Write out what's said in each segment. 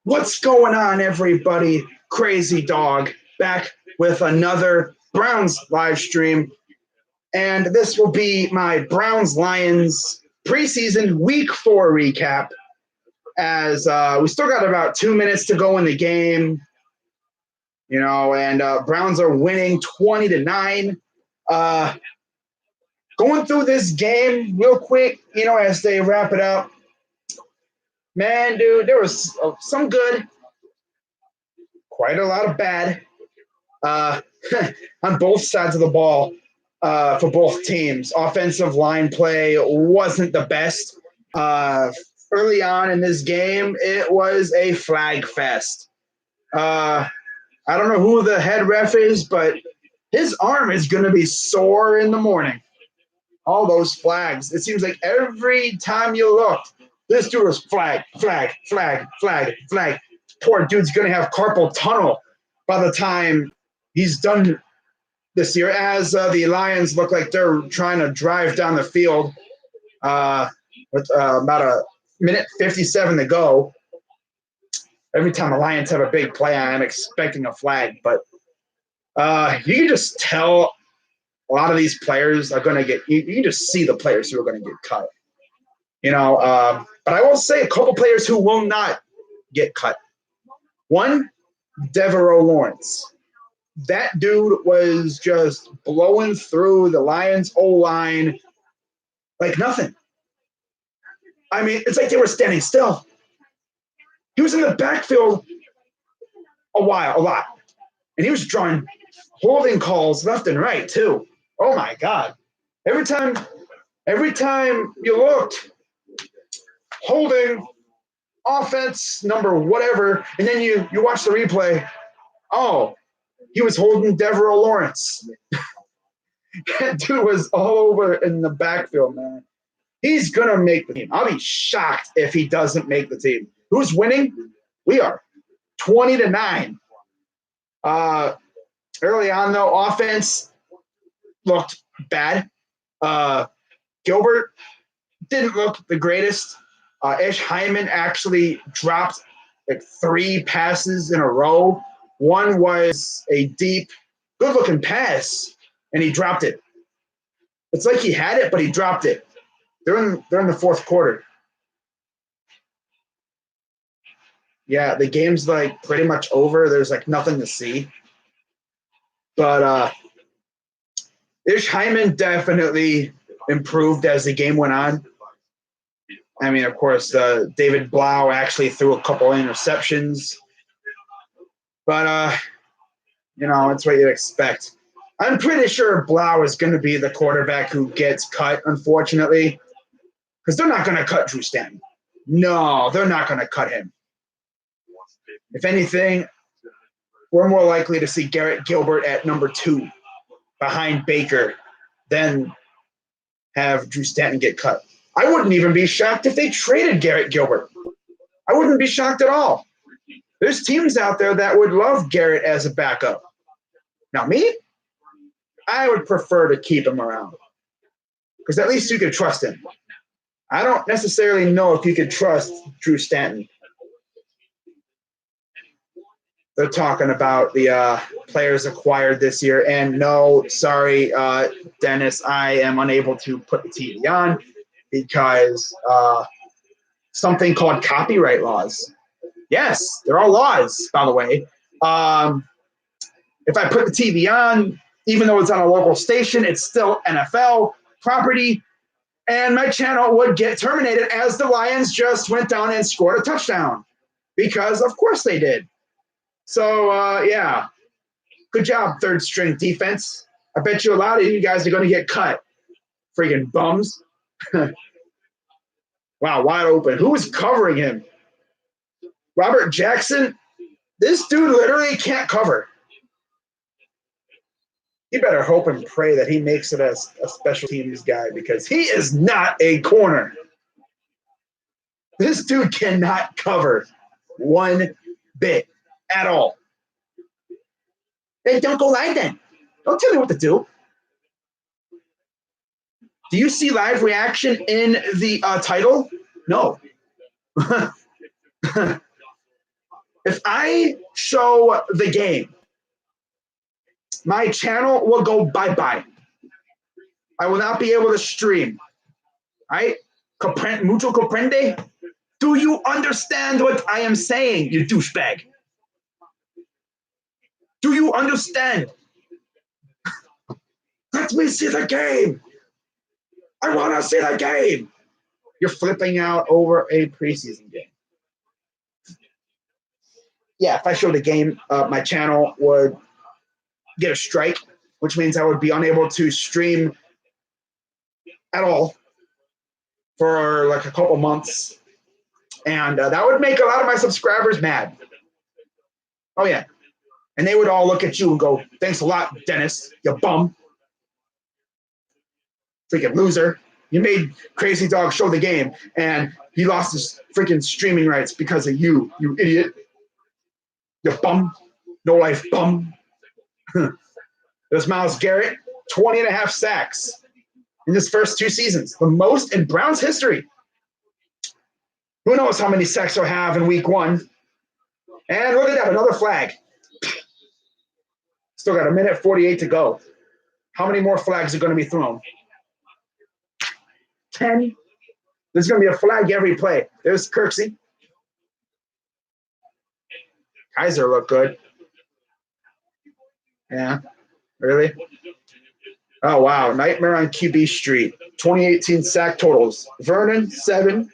What's going on, everybody? Crazy Dog back with another Browns live stream. And this will be my Browns Lions preseason week 4 recap. As we still got about 2 minutes to go in the game, and Browns are winning 20-9. Going through this game real quick, as they wrap it up. Man, dude, there was some good, quite a lot of bad on both sides of the ball for both teams. Offensive line play wasn't the best. Early on in this game, it was a flag fest. I don't know who the head ref is, but his arm is going to be sore in the morning. All those flags. It seems like every time you look, this dude was flag. Poor dude's going to have carpal tunnel by the time he's done this year, as the Lions look like they're trying to drive down the field with about a minute 57 to go. Every time the Lions have a big play, I'm expecting a flag. But you can just tell a lot of these players are going to get – you can just see the players who are going to get cut. But I will say a couple players who will not get cut. One, Devereaux Lawrence. That dude was just blowing through the Lions' O-line like nothing. I mean, it's like they were standing still. He was in the backfield a lot. And he was drawing holding calls left and right, too. Oh, my God. Every time you looked, holding, offense, number whatever, and then you watch the replay, oh, he was holding Devereaux Lawrence. That dude was all over in the backfield, man. He's going to make the team. I'll be shocked if he doesn't make the team. Who's winning? We are. 20-9. Early on, though, offense looked bad. Gilbert didn't look the greatest. Ish Hyman actually dropped like 3 passes in a row. One was a deep, good-looking pass, and he dropped it. It's like he had it, but he dropped it. They're in the fourth quarter. Yeah, the game's like pretty much over. There's like nothing to see. But Ish Hyman definitely improved as the game went on. I mean, of course, David Blau actually threw a couple interceptions. But, it's what you'd expect. I'm pretty sure Blau is going to be the quarterback who gets cut, unfortunately, because they're not going to cut Drew Stanton. No, they're not going to cut him. If anything, we're more likely to see Garrett Gilbert at number 2 behind Baker than have Drew Stanton get cut. I wouldn't even be shocked if they traded Garrett Gilbert. I wouldn't be shocked at all. There's teams out there that would love Garrett as a backup. Now, me, I would prefer to keep him around because at least you could trust him. I don't necessarily know if you could trust Drew Stanton. They're talking about the players acquired this year. And no, sorry, Dennis, I am unable to put the TV on because something called copyright laws. Yes, there are laws, by the way. If I put the TV on, even though it's on a local station, it's still NFL property, and my channel would get terminated as the Lions just went down and scored a touchdown because, of course, they did. So, yeah, good job, third-string defense. I bet you a lot of you guys are going to get cut. Freaking bums. Wow, wide open. Who is covering him? Robert Jackson? This dude literally can't cover. You better hope and pray that he makes it as a special teams guy because he is not a corner. This dude cannot cover one bit at all. Hey, don't go live then. Don't tell me what to do. Do you see live reaction in the title? No. If I show the game, my channel will go bye-bye. I will not be able to stream. Right? Mucho comprende? Do you understand what I am saying, you douchebag? Do you understand? Let me see the game. I want to see the game. You're flipping out over a preseason game. Yeah, if I showed a game, my channel would get a strike, which means I would be unable to stream at all for like a couple months. And that would make a lot of my subscribers mad. Oh, yeah. And they would all look at you and go, thanks a lot, Dennis, you bum. Freaking loser. You made Crazy Dog show the game, and he lost his freaking streaming rights because of you, you idiot. You bum. No life bum. There's Myles Garrett, 20 and a half sacks in his first 2 seasons, the most in Browns history. Who knows how many sacks he'll have in week 1. And look at that, another flag. Still got 1:48 to go. How many more flags are going to be thrown? 10. There's going to be a flag every play. There's Kirksey. Kaiser looked good. Yeah, really? Oh, wow. Nightmare on QB Street. 2018 sack totals. Vernon, 7.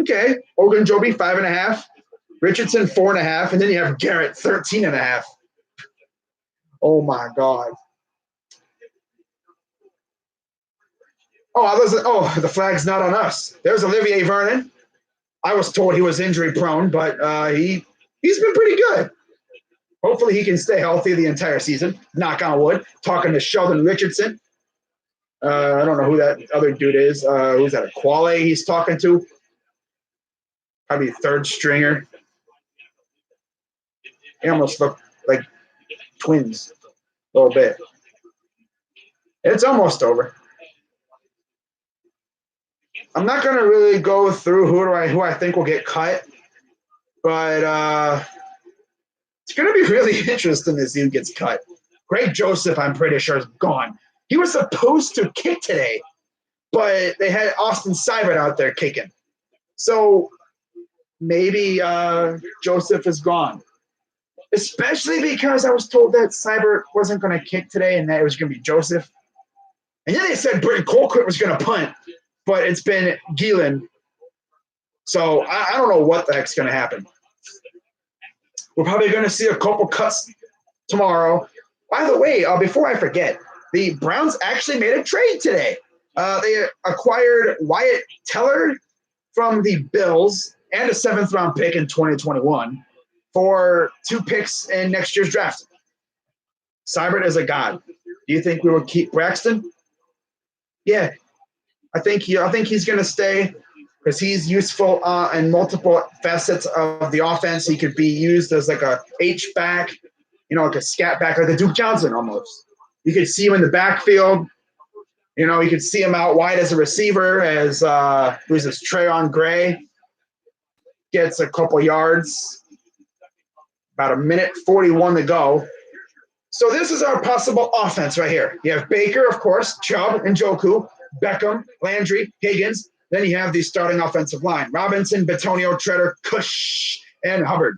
Okay. Ogunjobi, 5.5. Richardson, 4.5. And then you have Garrett, 13.5. Oh, my God. The flag's not on us. There's Olivier Vernon. I was told he was injury prone, but he's been pretty good. Hopefully he can stay healthy the entire season. Knock on wood. Talking to Sheldon Richardson. I don't know who that other dude is. Who's that? Quale he's talking to? Probably third stringer. They almost look like twins a little bit. It's almost over. I'm not going to really go through who I think will get cut, but it's going to be really interesting to see who gets cut. Greg Joseph, I'm pretty sure, is gone. He was supposed to kick today, but they had Austin Seibert out there kicking. So maybe Joseph is gone, especially because I was told that Seibert wasn't going to kick today and that it was going to be Joseph. And then they said Britton Colquitt was going to punt, but it's been Gielan. So I don't know what the heck's going to happen. We're probably going to see a couple cuts tomorrow. By the way, before I forget, the Browns actually made a trade today. They acquired Wyatt Teller from the Bills and a 7th-round pick in 2021 for 2 picks in next year's draft. Seibert is a god. Do you think we will keep Braxton? Yeah, I think he's going to stay because he's useful in multiple facets of the offense. He could be used as like a H-back, like a scat back, like a Duke Johnson almost. You could see him in the backfield. You could see him out wide as a receiver as who's this, Trayon Gray gets a couple yards. About 1:41 to go. So this is our possible offense right here. You have Baker, of course, Chubb, Njoku, Beckham, Landry, Higgins. Then you have the starting offensive line. Robinson, Bitonio, Treader, Cush, and Hubbard.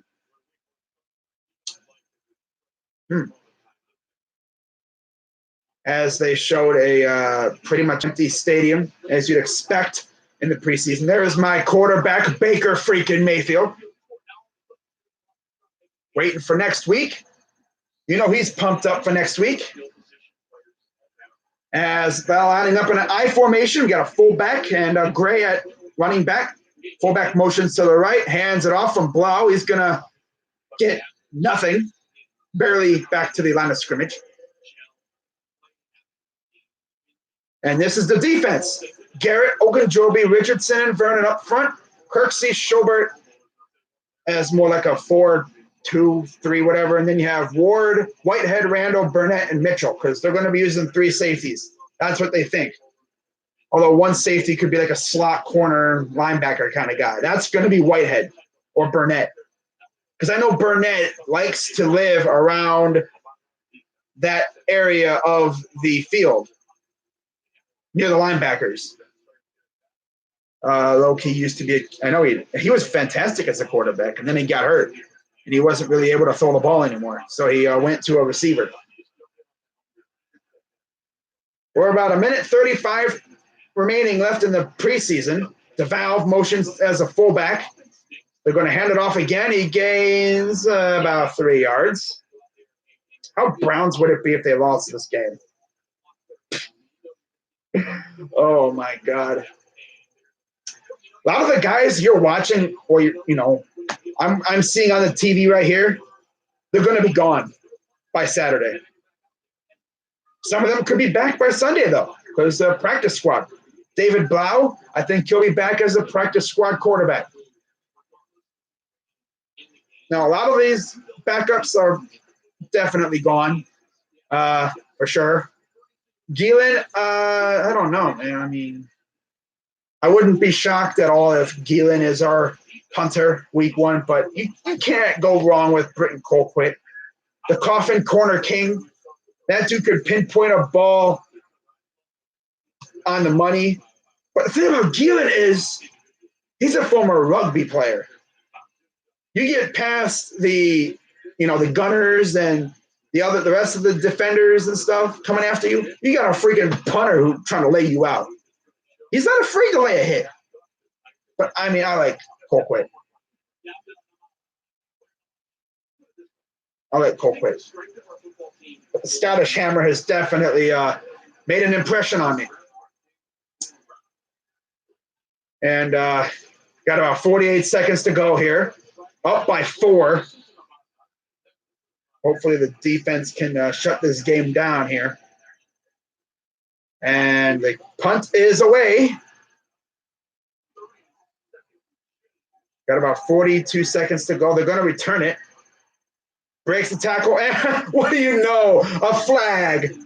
As they showed a pretty much empty stadium, as you'd expect in the preseason. There is my quarterback, Baker freaking Mayfield. Waiting for next week. He's pumped up for next week. As they're lining up in an I formation, we got a fullback and Gray at running back. Fullback motions to the right, hands it off from Blau. He's going to get nothing, barely back to the line of scrimmage. And this is the defense. Garrett, Ogunjobi, Richardson, and Vernon up front. Kirksey, Schobert as more like a 4-2-3, whatever. And then you have Ward, Whitehead, Randall, Burnett, and Mitchell because they're going to be using 3 safeties. That's what they think. Although one safety could be like a slot corner linebacker kind of guy. That's going to be Whitehead or Burnett. because I know Burnett likes to live around that area of the field near the linebackers. Low-key used to be, I know he was fantastic as a quarterback, and then he got hurt, and he wasn't really able to throw the ball anymore. So he went to a receiver. We're about 1:35 remaining left in the preseason. DeValve motions as a fullback. They're going to hand it off again. He gains about 3 yards. How Browns would it be if they lost this game? Oh, my God. A lot of the guys you're watching, or I'm seeing on the TV right here, they're going to be gone by Saturday. Some of them could be back by Sunday, though, because the practice squad. David Blau, I think he'll be back as a practice squad quarterback. Now, a lot of these backups are definitely gone, for sure. Gielan, I don't know, man. I mean, I wouldn't be shocked at all if Gielan is our punter week 1, but you can't go wrong with Britton Colquitt. The coffin corner king. That dude could pinpoint a ball on the money. But the thing about Gielan is he's a former rugby player. You get past the gunners and the rest of the defenders and stuff coming after you. You got a freaking punter who's trying to lay you out. He's not afraid to lay a hit. But I mean, I like Colquitt. But the Scottish Hammer has definitely made an impression on me. And got about 48 seconds to go here. Up by 4. Hopefully the defense can shut this game down here. And the punt is away. Got about 42 seconds to go. They're going to return it. Breaks the tackle. And what do you know? A flag.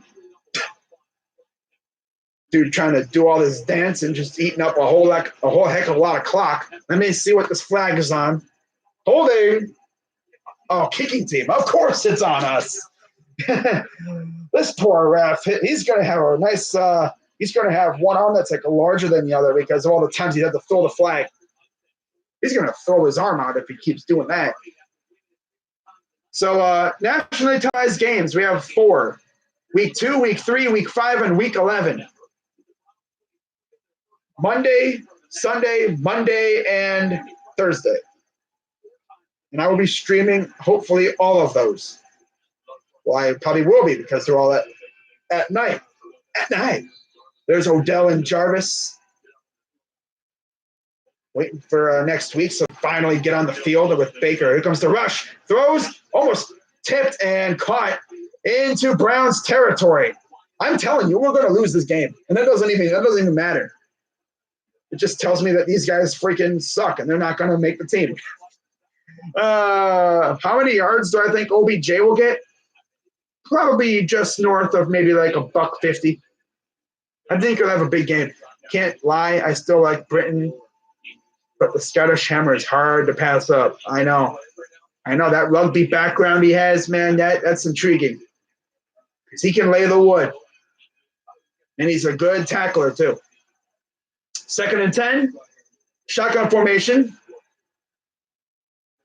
Dude trying to do all this dance and just eating up a whole heck of a lot of clock. Let me see what this flag is on. Holding. Oh, kicking team. Of course it's on us. This poor ref, he's going to have a nice he's going to have one arm that's like larger than the other because of all the times he had to throw the flag. He's going to throw his arm out if he keeps doing that. So nationally televised games, we have 4. Week 2, Week 3, Week 5, and Week 11. Monday, Sunday, Monday, and Thursday. And I will be streaming, hopefully, all of those. Well, I probably will be because they're all at night. At night. There's Odell and Jarvis waiting for next week. So finally get on the field with Baker. Here comes the rush. Throws, almost tipped and caught into Browns territory. I'm telling you, we're going to lose this game. And that doesn't even matter. It just tells me that these guys freaking suck and they're not going to make the team. How many yards do I think OBJ will get? Probably just north of maybe like $150. I think he'll have a big game. Can't lie, I still like Britain, but the Scottish Hammer is hard to pass up. I know that rugby background he has, man. That's intriguing because he can lay the wood, and he's a good tackler too. 2nd and 10, shotgun formation.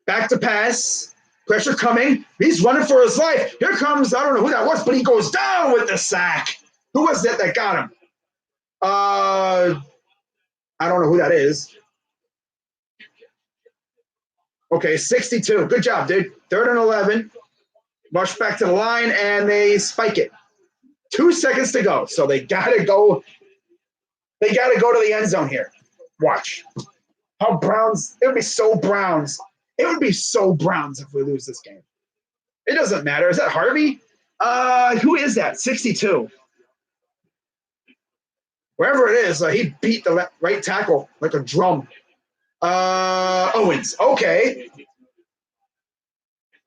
Back to pass. Pressure coming. He's running for his life. Here comes, I don't know who that was, but he goes down with the sack. Who was that got him? I don't know who that is. Okay, 62. Good job, dude. 3rd and 11. Rush back to the line, and they spike it. 2 seconds to go. So they got to go. They got to go to the end zone here. Watch. How Browns. It would be so Browns. It would be so Browns if we lose this game. It doesn't matter. Is that Harvey? Who is that? 62. Wherever it is, he beat the right tackle like a drum. Owens. Okay.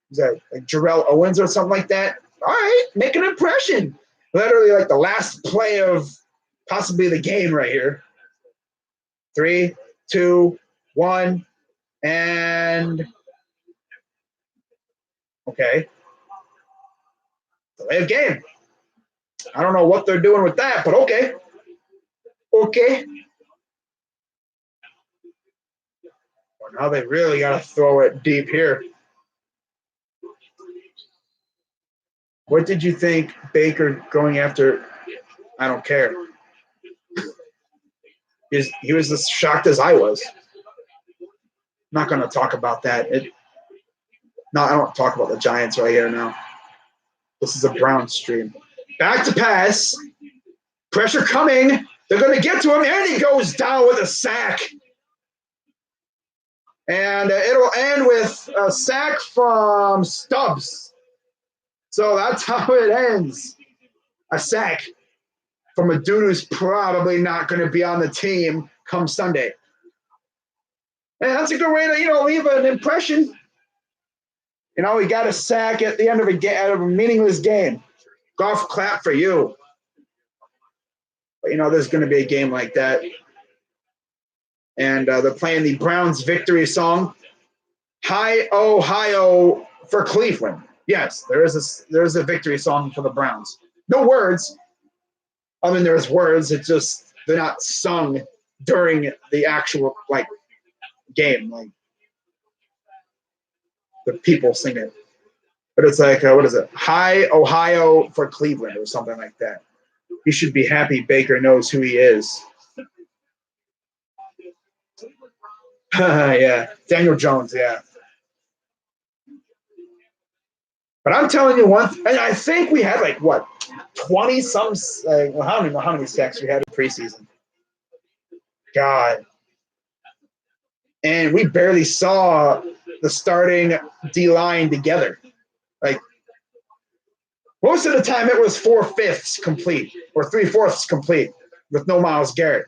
Is that like Jarrell Owens or something like that? All right. Make an impression. Literally like the last play of possibly the game right here. 3, 2, 1, and Okay. Delay of game. I don't know what they're doing with that, but okay. Okay. Well, now they really got to throw it deep here. What did you think Baker going after? I don't care. He was as shocked as I was. I'm not going to talk about that. No, I don't talk about the Giants right here now. This is a Brown stream. Back to pass. Pressure coming. They're going to get to him, and he goes down with a sack. And it'll end with a sack from Stubbs. So that's how it ends. A sack from a dude who's probably not going to be on the team come Sunday. And that's a good way to, leave an impression. He got a sack at the end of a meaningless game. Golf clap for you. But, there's going to be a game like that. And they're playing the Browns victory song, Hi, Ohio, for Cleveland. Yes, there's a victory song for the Browns. No words. I mean, there's words. It's just they're not sung during the actual game. Like the people sing it, but it's like what is it? Hi, Ohio, for Cleveland or something like that. You should be happy Baker knows who he is. Yeah, Daniel Jones. Yeah. But I'm telling you I think we had 20 some. I don't even know how many sacks we had in preseason. God. And we barely saw the starting D line together. Most of the time it was 4/5 complete or 3/4 complete with no Myles Garrett.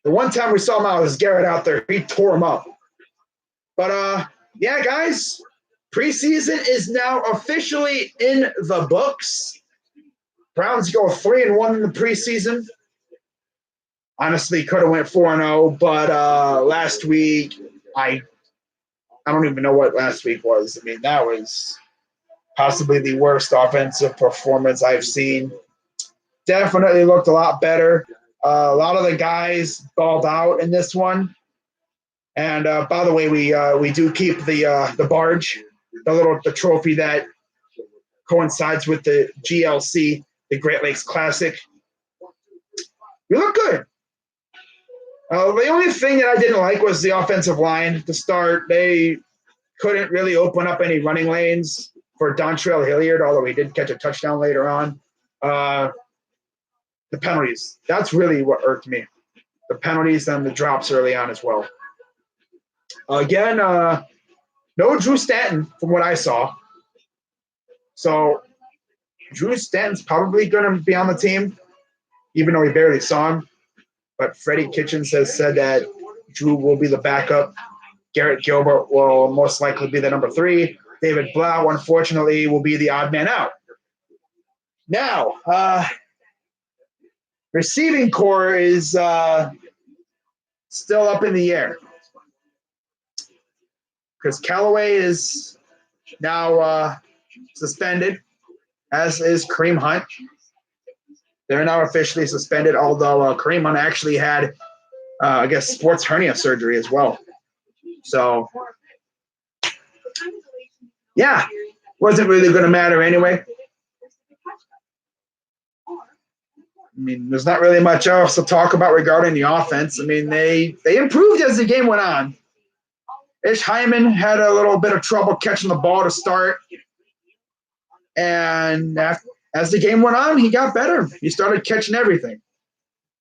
The one time we saw Myles Garrett out there, he tore him up. But yeah, guys, preseason is now officially in the books. Browns go 3-1 in the preseason. Honestly, could have went 4-0, but last week I don't even know what last week was. I mean, that was possibly the worst offensive performance I've seen. Definitely looked a lot better. A lot of the guys balled out in this one. And by the way, we do keep the barge, the trophy that coincides with the GLC, the Great Lakes Classic. We look good. The only thing that I didn't like was the offensive line to start. They couldn't really open up any running lanes for Dontrell Hilliard, although he did catch a touchdown later on. The penalties. That's really what irked me. The penalties and the drops early on as well. Again, no Drew Stanton from what I saw. So Drew Stanton's probably going to be on the team, even though we barely saw him. But Freddie Kitchens has said that Drew will be the backup. Garrett Gilbert will most likely be the number 3. David Blau, unfortunately, will be the odd man out. Now, receiving core is still up in the air because Callaway is now suspended, as is Kareem Hunt. They're now officially suspended, although Kareem Hunt actually had, sports hernia surgery as well. So, yeah, wasn't really going to matter anyway. I mean, there's not really much else to talk about regarding the offense. I mean, they improved as the game went on. Ish Hyman had a little bit of trouble catching the ball to start. And as the game went on, he got better. He started catching everything.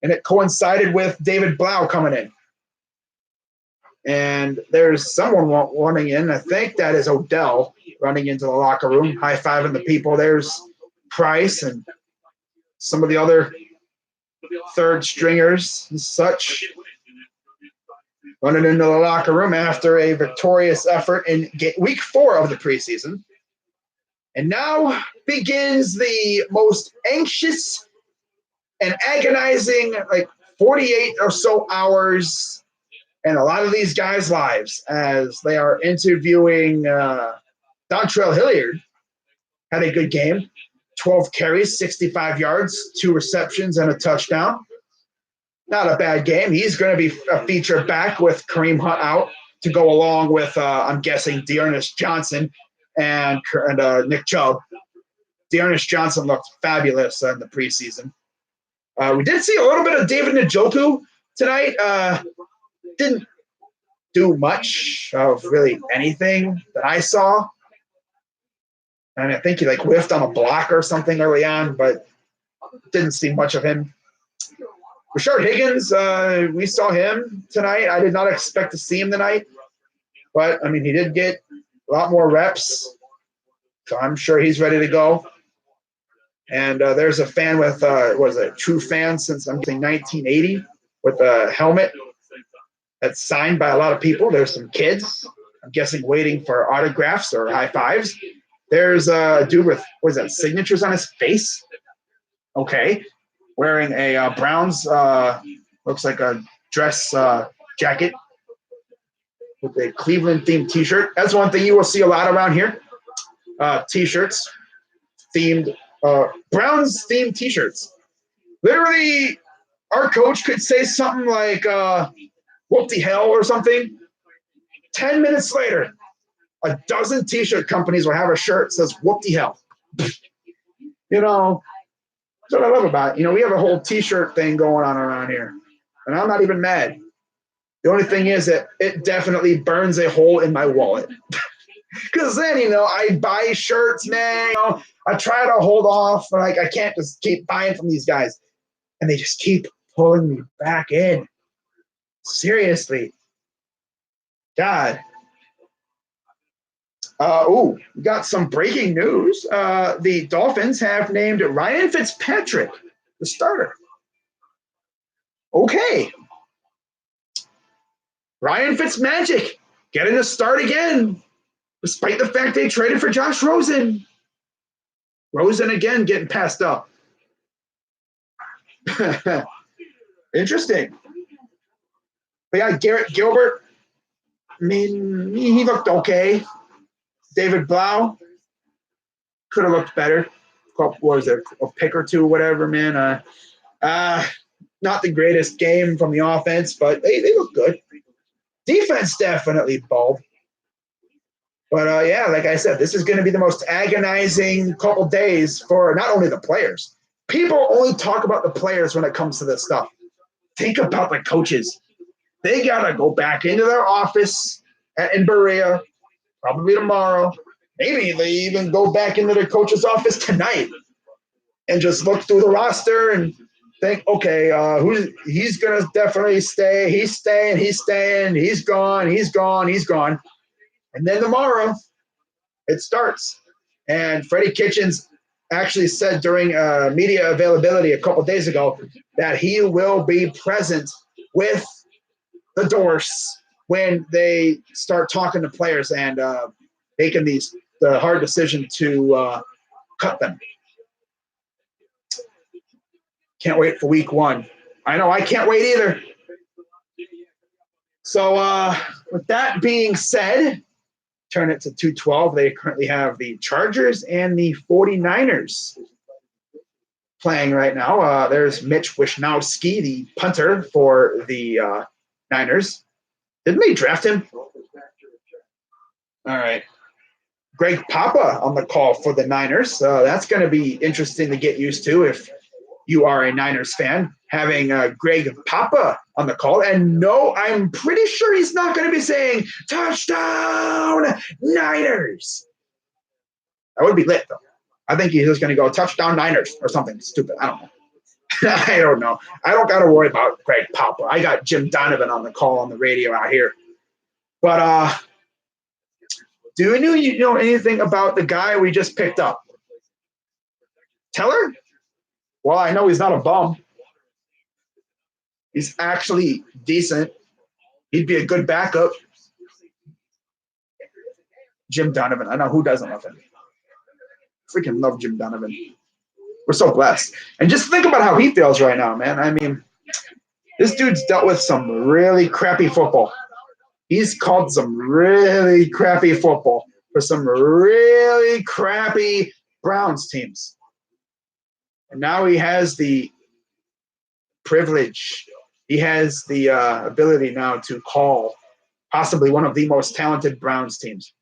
And it coincided with David Blau coming in. And there's someone running in. I think that is Odell running into the locker room, high-fiving the people. There's Price and some of the other third stringers and such running into the locker room after a victorious effort in week 4 of the preseason. And now begins the most anxious and agonizing 48 or so hours in a lot of these guys' lives as they are interviewing Dontrell Hilliard had a good game. 12 carries, 65 yards, 2 receptions, and a touchdown. Not a bad game. He's going to be a feature back with Kareem Hunt out to go along with, I'm guessing, Dearness Johnson and Nick Chubb. Dearness Johnson looked fabulous in the preseason. We did see a little bit of David Njoku tonight. Didn't do much of really anything that I saw. And I think he whiffed on a block or something early on, but didn't see much of him. Rashard Higgins, we saw him tonight. I did not expect to see him tonight, but I mean, he did get a lot more reps, so I'm sure he's ready to go. And there's a fan with, true fan since I'm guessing 1980 with a helmet that's signed by a lot of people. There's some kids, I'm guessing, waiting for autographs or high fives. There's a dude with, signatures on his face. Okay. Wearing a Browns, looks like a dress jacket with a Cleveland-themed T-shirt. That's one thing you will see a lot around here. T-shirts, themed, Browns-themed T-shirts. Literally, our coach could say something like, whoop-de-hell or something. 10 minutes later, a dozen T-shirt companies will have a shirt that says whoop-de-hell. You know, that's what I love about it. We have a whole T-shirt thing going on around here, and I'm not even mad. The only thing is that it definitely burns a hole in my wallet. Because then, I buy shirts, man. I try to hold off, but I can't just keep buying from these guys. And they just keep pulling me back in. Seriously. God. We got some breaking news. The Dolphins have named Ryan Fitzpatrick the starter. Okay. Ryan Fitzmagic getting a start again, despite the fact they traded for Josh Rosen. Rosen again getting passed up. Interesting. But yeah, Garrett Gilbert, I mean, he looked okay. David Blau could have looked better. What was it, a pick or two, whatever, man. Not the greatest game from the offense, but they look good. Defense definitely balled. But, yeah, like I said, this is going to be the most agonizing couple days for not only the players. People only talk about the players when it comes to this stuff. Think about the coaches. They got to go back into their office in Berea, probably tomorrow. Maybe they even go back into their coach's office tonight and just look through the roster and think, okay, he's going to definitely stay. He's staying. He's gone. And then tomorrow it starts. And Freddie Kitchens actually said during media availability a couple days ago that he will be present with the Dors when they start talking to players and making the hard decision to cut them. Can't wait for week 1. I know I can't wait either. So with that being said, turn it to 212. They currently have the Chargers and the 49ers playing right now. There's Mitch Wishnowsky, the punter for the Niners. Didn't they draft him? All right. Greg Papa on the call for the Niners. That's going to be interesting to get used to if you are a Niners fan, having Greg Papa on the call. And no, I'm pretty sure he's not going to be saying, touchdown, Niners. That would be lit, though. I think he's just going to go, touchdown, Niners, or something stupid. I don't know. I don't know. I don't got to worry about Greg Papa. I got Jim Donovan on the call on the radio out here. But do you know anything about the guy we just picked up? Teller? Well, I know he's not a bum. He's actually decent. He'd be a good backup. Jim Donovan. I know who doesn't love him. Freaking love Jim Donovan. We're so blessed. And just think about how he feels right now, man. I mean, this dude's dealt with some really crappy football. He's called some really crappy football. for some really crappy Browns teams. And now he has the privilege. He has the ability now to call possibly one of the most talented Browns teams.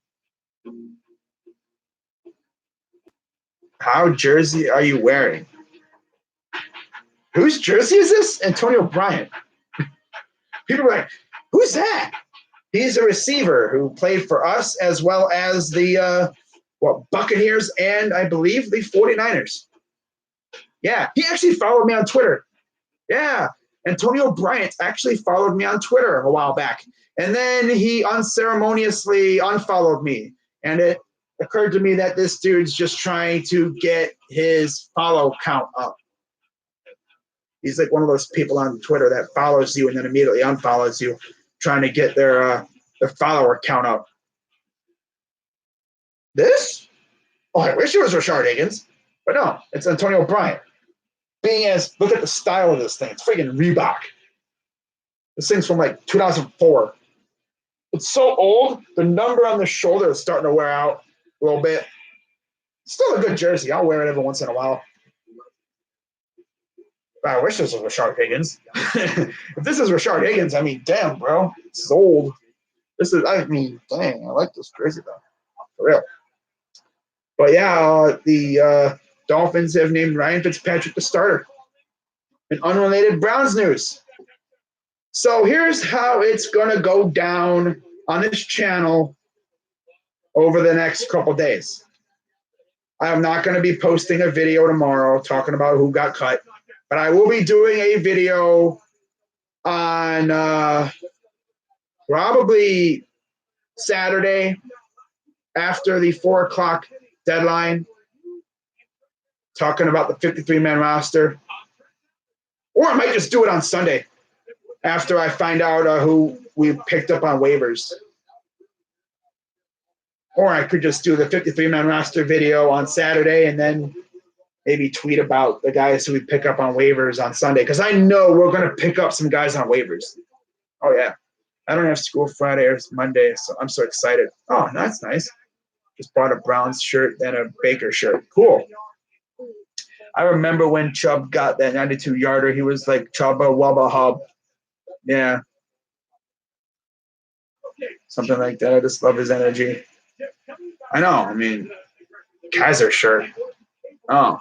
How jersey are you wearing? Whose jersey is this? Antonio Bryant. People are like, who's that? He's a receiver who played for us as well as the Buccaneers and I believe the 49ers. Yeah, he actually followed me on Twitter. Yeah, Antonio Bryant actually followed me on Twitter a while back. And then he unceremoniously unfollowed me. And it occurred to me that this dude's just trying to get his follow count up. He's like one of those people on Twitter that follows you and then immediately unfollows you, trying to get their follower count up. This? Oh, I wish it was Rashard Higgins. But no, it's Antonio Bryant. Look at the style of this thing. It's freaking Reebok. This thing's from like 2004. It's so old, the number on the shoulder is starting to wear out a little bit. Still a good jersey. I'll wear it every once in a while. I wish this was Rashard Higgins. If this is Rashard Higgins, I mean, damn, bro. This is old. Dang, I like this jersey, though. For real. But yeah, the Dolphins have named Ryan Fitzpatrick the starter. In unrelated Browns news. So here's how it's going to go down on this channel over the next couple days. I'm not going to be posting a video tomorrow talking about who got cut, but I will be doing a video on probably Saturday after the 4 o'clock deadline, talking about the 53-man roster. Or I might just do it on Sunday after I find out who we picked up on waivers. Or I could just do the 53-man roster video on Saturday and then maybe tweet about the guys who we pick up on waivers on Sunday. Because I know we're going to pick up some guys on waivers. Oh, yeah. I don't have school Friday or Monday, so I'm so excited. Oh, that's nice. Just bought a Browns shirt and a Baker shirt. Cool. I remember when Chubb got that 92-yarder. He was like Chubba Wubba Hub. Yeah. Something like that. I just love his energy. I know. I mean, Kaiser shirt. Oh.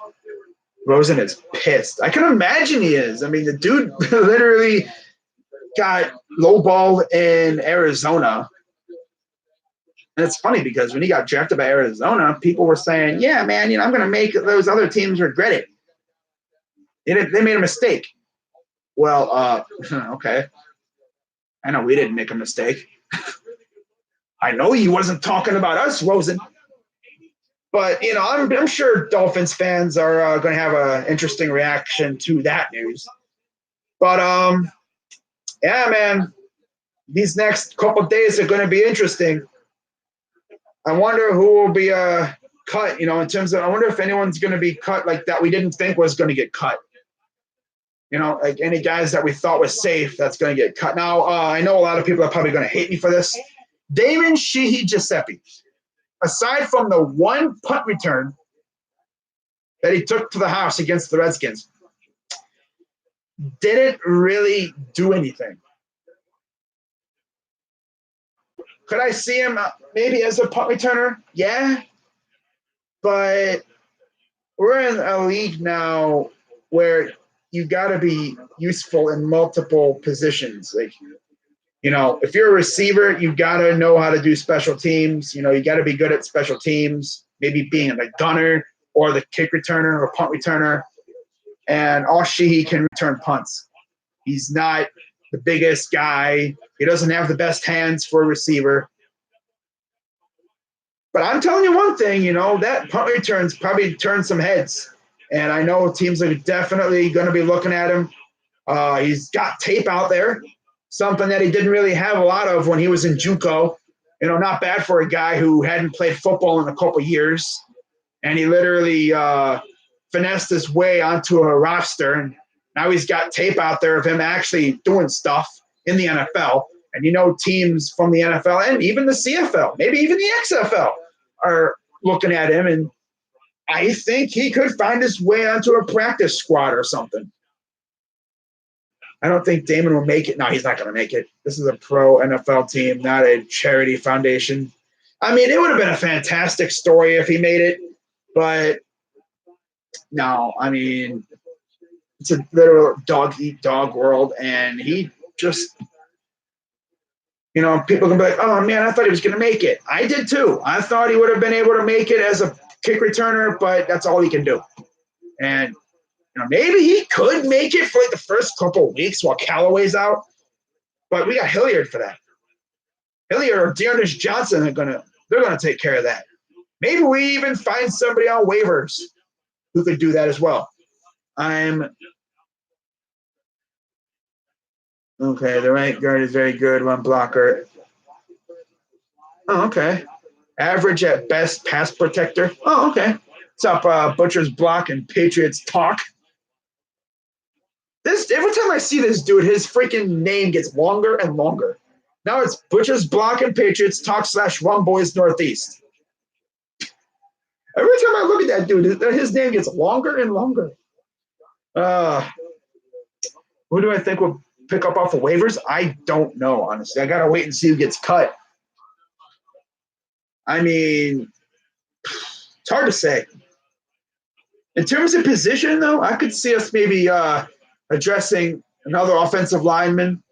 Rosen is pissed. I can imagine he is. I mean, the dude literally got lowballed in Arizona. And it's funny because when he got drafted by Arizona, people were saying, yeah, man, I'm going to make those other teams regret it. They made a mistake. Well, okay. I know we didn't make a mistake. I know he wasn't talking about us, Rosen. But, I'm sure Dolphins fans are going to have an interesting reaction to that news. But, yeah, man, these next couple of days are going to be interesting. I wonder who will be cut, in terms of – I wonder if anyone's going to be cut like that we didn't think was going to get cut. Like any guys that we thought was safe that's going to get cut. Now, I know a lot of people are probably going to hate me for this. Damon Sheehy-Giuseppe, aside from the one punt return that he took to the house against the Redskins, didn't really do anything. Could I see him maybe as a punt returner? Yeah. But we're in a league now where you got to be useful in multiple positions. Like, if you're a receiver, you got to know how to do special teams. You got to be good at special teams, maybe being the gunner or the kick returner or punt returner. And all he can return punts. He's not the biggest guy. He doesn't have the best hands for a receiver. But I'm telling you one thing, that punt returns probably turn some heads. And I know teams are definitely going to be looking at him. He's got tape out there, something that he didn't really have a lot of when he was in JUCO. Not bad for a guy who hadn't played football in a couple years. And he literally finessed his way onto a roster. And now he's got tape out there of him actually doing stuff in the NFL. And teams from the NFL and even the CFL, maybe even the XFL, are looking at him, and I think he could find his way onto a practice squad or something. I don't think Damon will make it. No, he's not going to make it. This is a pro NFL team, not a charity foundation. I mean, it would have been a fantastic story if he made it, but no, I mean, it's a literal dog-eat-dog world, and he just, people can be like, oh, man, I thought he was going to make it. I did, too. I thought he would have been able to make it as a kick returner, but that's all he can do. And maybe he could make it for like the first couple of weeks while Callaway's out, but we got Hilliard for that. Hilliard or Dearness Johnson they're gonna take care of that. Maybe we even find somebody on waivers who could do that as well. Okay. The right guard is very good. One blocker. Oh, okay. Average at best pass protector. Oh, okay. What's up, Butcher's Block and Patriots Talk? Every time I see this dude, his freaking name gets longer and longer. Now it's Butcher's Block and Patriots Talk / Rum Boys Northeast. Every time I look at that dude, his name gets longer and longer. Who do I think will pick up off of waivers? I don't know, honestly. I got to wait and see who gets cut. I mean, it's hard to say. In terms of position, though, I could see us maybe addressing another offensive lineman.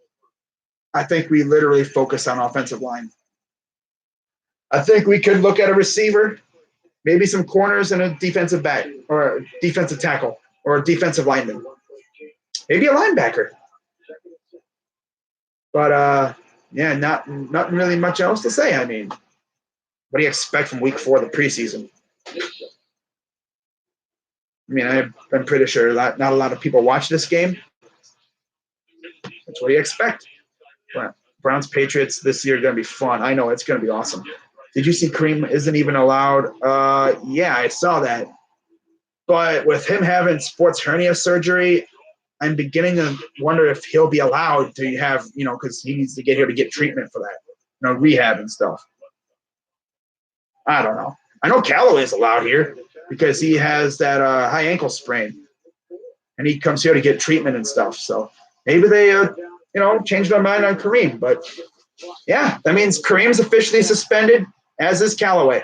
I think we literally focus on offensive line. I think we could look at a receiver, maybe some corners and a defensive back or a defensive tackle or a defensive lineman. Maybe a linebacker. But, yeah, not really much else to say. I mean, what do you expect from week 4 of the preseason? I mean, I'm pretty sure not a lot of people watch this game. That's what you expect. Browns Patriots this year are going to be fun. I know it's going to be awesome. Did you see Kareem isn't even allowed? Yeah, I saw that. But with him having sports hernia surgery, I'm beginning to wonder if he'll be allowed to have, because he needs to get here to get treatment for that, rehab and stuff. I don't know. I know Callaway's allowed here because he has that high ankle sprain, and he comes here to get treatment and stuff. So maybe they, changed their mind on Kareem. But yeah, that means Kareem's officially suspended, as is Callaway.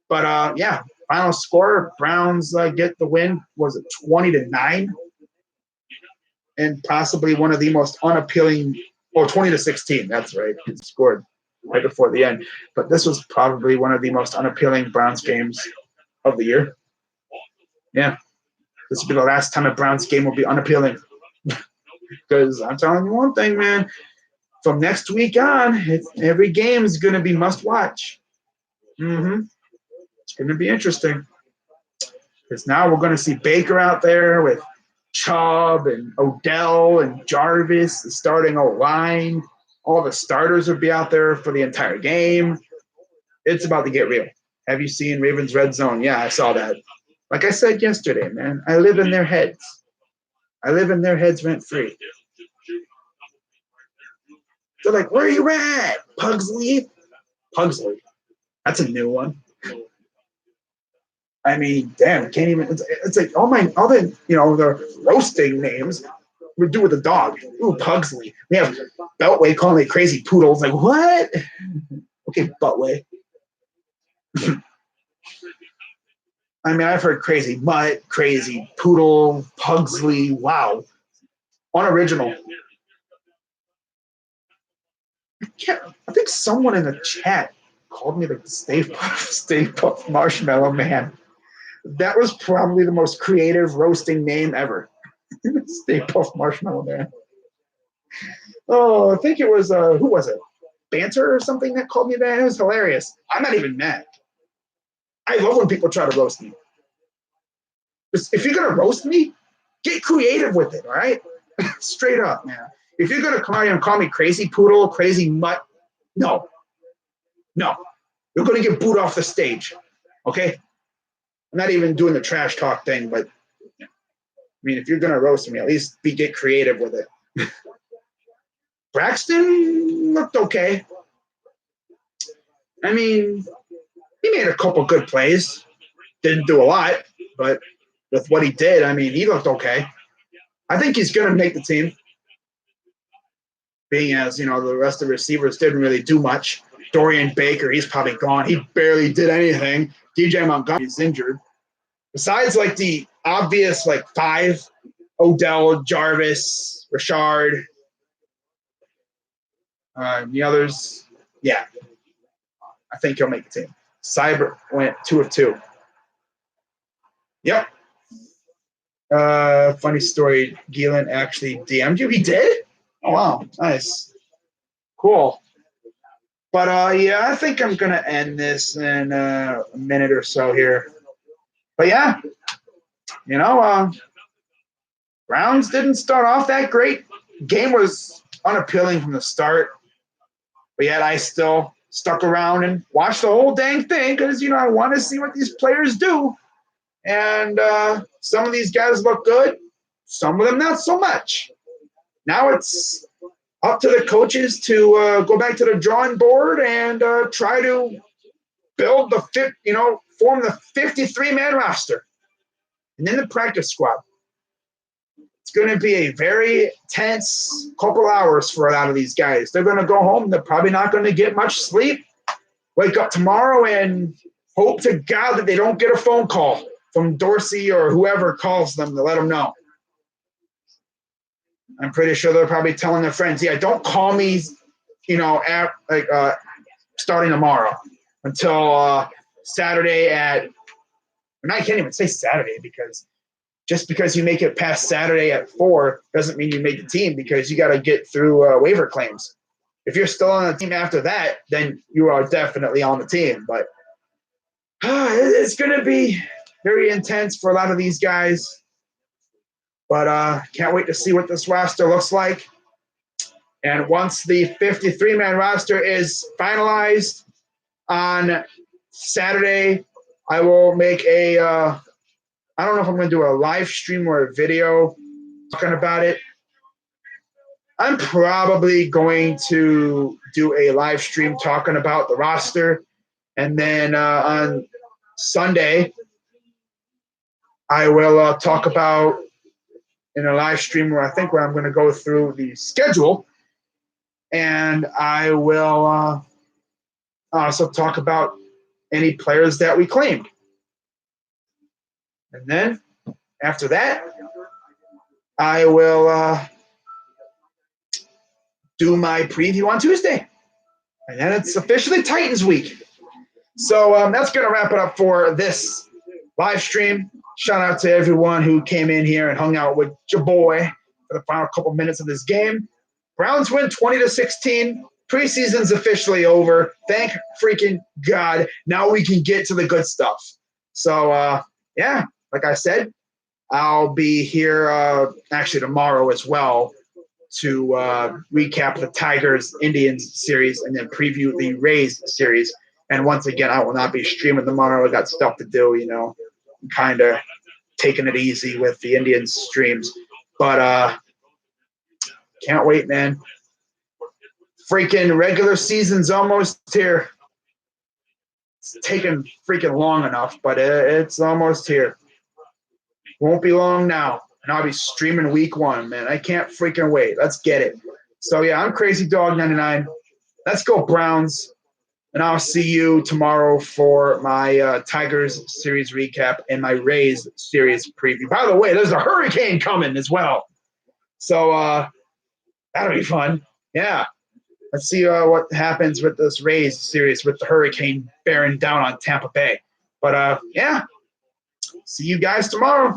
But yeah, final score: Browns get the win. Was it 20-9? And possibly one of the most unappealing. 20-16. That's right. It scored right before the end. But this was probably one of the most unappealing Browns games of the year. Yeah. This will be the last time a Browns game will be unappealing. Because I'm telling you one thing, man. From next week on, every game is going to be must watch. It's going to be interesting. Because now we're going to see Baker out there with Chubb and Odell and Jarvis, the starting O-line. All the starters will be out there for the entire game. It's about to get real. Have you seen Ravens Red Zone? Yeah, I saw that. Like I said yesterday, man, I live in their heads. I live in their heads rent-free. They're like, where are you at, Pugsley? Pugsley. That's a new one. I mean, damn, can't even. It's like all the the roasting names we do with a dog. Ooh, Pugsley. We have Beltway calling me crazy poodles. Like what? Okay, Beltway. I mean, I've heard crazy mutt, crazy poodle, Pugsley. Wow, unoriginal. I think someone in the chat called me the Stay Puft Marshmallow Man. That was probably the most creative roasting name ever. Stay Puft Marshmallow Man. Oh, I think it was, who was it? Banter or something that called me that? It was hilarious. I'm not even mad. I love when people try to roast me. If you're going to roast me, get creative with it, all right? Straight up, man. If you're going to come out here and call me crazy poodle, crazy mutt, no. You're going to get booed off the stage, okay? I'm not even doing the trash talk thing, but I mean, if you're going to roast me, at least get creative with it. Braxton looked okay. I mean, he made a couple good plays. Didn't do a lot, but with what he did, I mean, he looked okay. I think he's going to make the team, being as, you know, the rest of the receivers didn't really do much. Dorian Baker, he's probably gone. He barely did anything. DJ Montgomery's injured. Besides, like, the obvious, like, five, Odell, Jarvis, Rashard, the others, yeah, I think he'll make the team. Cyber went 2 of 2. Yep. Funny story. Gielan actually DM'd you. He did? Oh, wow. Nice. Cool. But, yeah, I think I'm going to end this in a minute or so here. But, yeah, you know, Browns didn't start off that great. Game was unappealing from the start. But yet I still stuck around and watched the whole dang thing because, you know, I want to see what these players do. And some of these guys look good. Some of them not so much. Now it's up to the coaches to go back to the drawing board and try to build form the 53-man roster. And then the practice squad. It's going to be a very tense couple hours for a lot of these guys. They're going to go home. They're probably not going to get much sleep. Wake up tomorrow and hope to God that they don't get a phone call from Dorsey or whoever calls them to let them know. I'm pretty sure they're probably telling their friends, yeah, don't call me, you know, starting tomorrow until Saturday and I can't even say Saturday because just because you make it past Saturday at 4 doesn't mean you make the team because you got to get through waiver claims. If you're still on the team after that, then you are definitely on the team. But it's going to be very intense for a lot of these guys. But can't wait to see what this roster looks like. And once the 53-man roster is finalized on Saturday, I will make I don't know if I'm going to do a live stream or a video talking about it. I'm probably going to do a live stream talking about the roster. And then on Sunday, I will talk about in a live stream where I'm going to go through the schedule. And I will also talk about any players that we claimed. And then after that, I will do my preview on Tuesday. And then it's officially Titans week. So that's going to wrap it up for this live stream. Shout out to everyone who came in here and hung out with your boy for the final couple minutes of this game. Browns win 20-16. Preseason's officially over. Thank freaking God. Now we can get to the good stuff. So, yeah, like I said, I'll be here actually tomorrow as well to recap the Tigers-Indians series and then preview the Rays series. And once again, I will not be streaming tomorrow. I got stuff to do, you know, kind of taking it easy with the Indians streams. But can't wait, man. Freaking regular season's almost here. It's taken freaking long enough, but it's almost here. Won't be long now. And I'll be streaming week 1, man. I can't freaking wait. Let's get it. So, yeah, I'm Crazy Dog 99. Let's go Browns. And I'll see you tomorrow for my Tigers series recap and my Rays series preview. By the way, there's a hurricane coming as well. So that'll be fun. Yeah. Let's see what happens with this Rays series with the hurricane bearing down on Tampa Bay. But, yeah, see you guys tomorrow.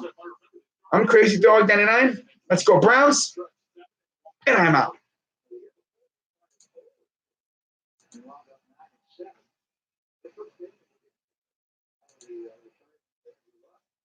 I'm Crazy Dog 99. Let's go Browns. And I'm out.